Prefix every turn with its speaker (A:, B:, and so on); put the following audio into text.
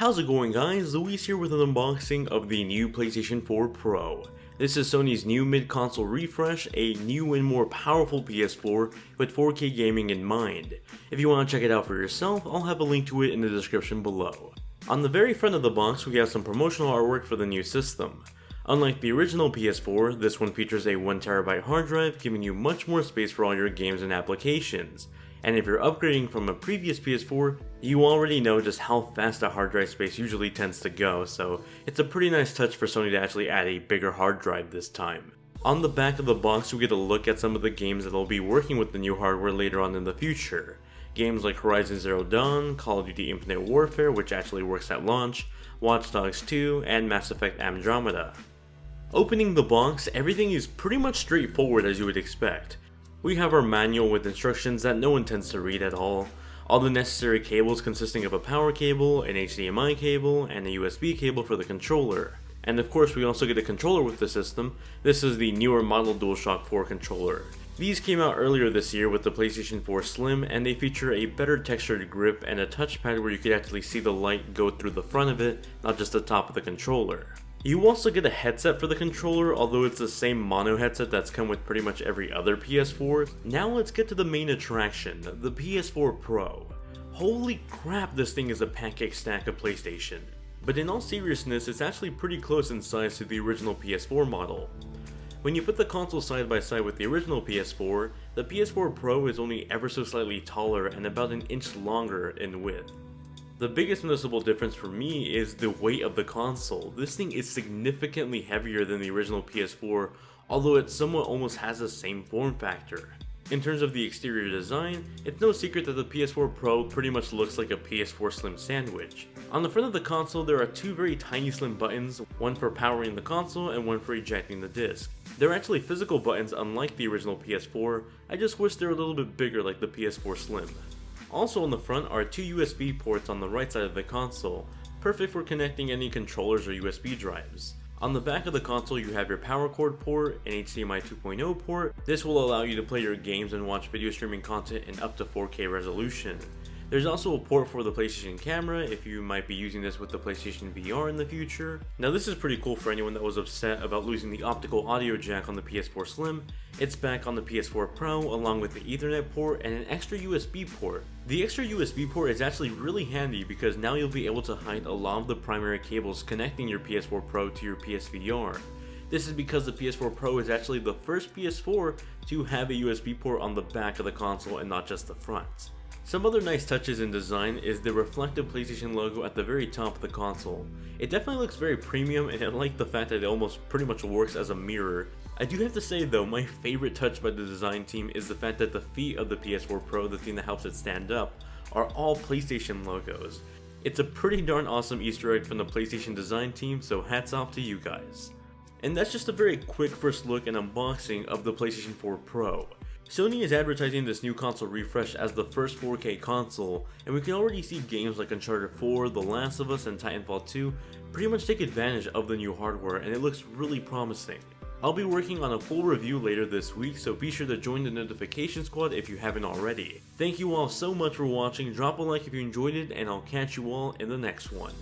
A: How's it going, guys? Luis here with an unboxing of the new PlayStation 4 Pro. This is Sony's new mid-console refresh, a new and more powerful PS4 with 4K gaming in mind. If you want to check it out for yourself, I'll have a link to it in the description below. On the very front of the box, we have some promotional artwork for the new system. Unlike the original PS4, this one features a 1TB hard drive, giving you much more space for all your games and applications. And if you're upgrading from a previous PS4, you already know just how fast a hard drive space usually tends to go, so it's a pretty nice touch for Sony to actually add a bigger hard drive this time. On the back of the box, we get a look at some of the games that will be working with the new hardware later on in the future. Games like Horizon Zero Dawn, Call of Duty Infinite Warfare, which actually works at launch, Watch Dogs 2, and Mass Effect Andromeda. Opening the box, everything is pretty much straightforward as you would expect. We have our manual with instructions that no one tends to read at all the necessary cables consisting of a power cable, an HDMI cable, and a USB cable for the controller. And of course we also get a controller with the system. This is the newer model DualShock 4 controller. These came out earlier this year with the PlayStation 4 Slim, and they feature a better textured grip and a touchpad where you could actually see the light go through the front of it, not just the top of the controller. You also get a headset for the controller, although it's the same mono headset that's come with pretty much every other PS4. Now let's get to the main attraction, the PS4 Pro. Holy crap, this thing is a pancake stack of PlayStation. But in all seriousness, it's actually pretty close in size to the original PS4 model. When you put the console side by side with the original PS4, the PS4 Pro is only ever so slightly taller and about an inch longer in width. The biggest noticeable difference for me is the weight of the console. This thing is significantly heavier than the original PS4, although it somewhat almost has the same form factor. In terms of the exterior design, it's no secret that the PS4 Pro pretty much looks like a PS4 Slim sandwich. On the front of the console, there are two very tiny slim buttons, one for powering the console and one for ejecting the disc. They're actually physical buttons unlike the original PS4, I just wish they were a little bit bigger like the PS4 Slim. Also on the front are two USB ports on the right side of the console, perfect for connecting any controllers or USB drives. On the back of the console you have your power cord port, an HDMI 2.0 port. This will allow you to play your games and watch video streaming content in up to 4K resolution. There's also a port for the PlayStation camera if you might be using this with the PlayStation VR in the future. Now this is pretty cool for anyone that was upset about losing the optical audio jack on the PS4 Slim. It's back on the PS4 Pro along with the Ethernet port and an extra USB port. The extra USB port is actually really handy because now you'll be able to hide a lot of the primary cables connecting your PS4 Pro to your PSVR. This is because the PS4 Pro is actually the first PS4 to have a USB port on the back of the console and not just the front. Some other nice touches in design is the reflective PlayStation logo at the very top of the console. It definitely looks very premium, and I like the fact that it almost pretty much works as a mirror. I do have to say though, my favorite touch by the design team is the fact that the feet of the PS4 Pro, the thing that helps it stand up, are all PlayStation logos. It's a pretty darn awesome Easter egg from the PlayStation design team, so hats off to you guys. And that's just a very quick first look and unboxing of the PlayStation 4 Pro. Sony is advertising this new console refresh as the first 4K console, and we can already see games like Uncharted 4, The Last of Us, and Titanfall 2 pretty much take advantage of the new hardware, and it looks really promising. I'll be working on a full review later this week, so be sure to join the notification squad if you haven't already. Thank you all so much for watching, drop a like if you enjoyed it, and I'll catch you all in the next one.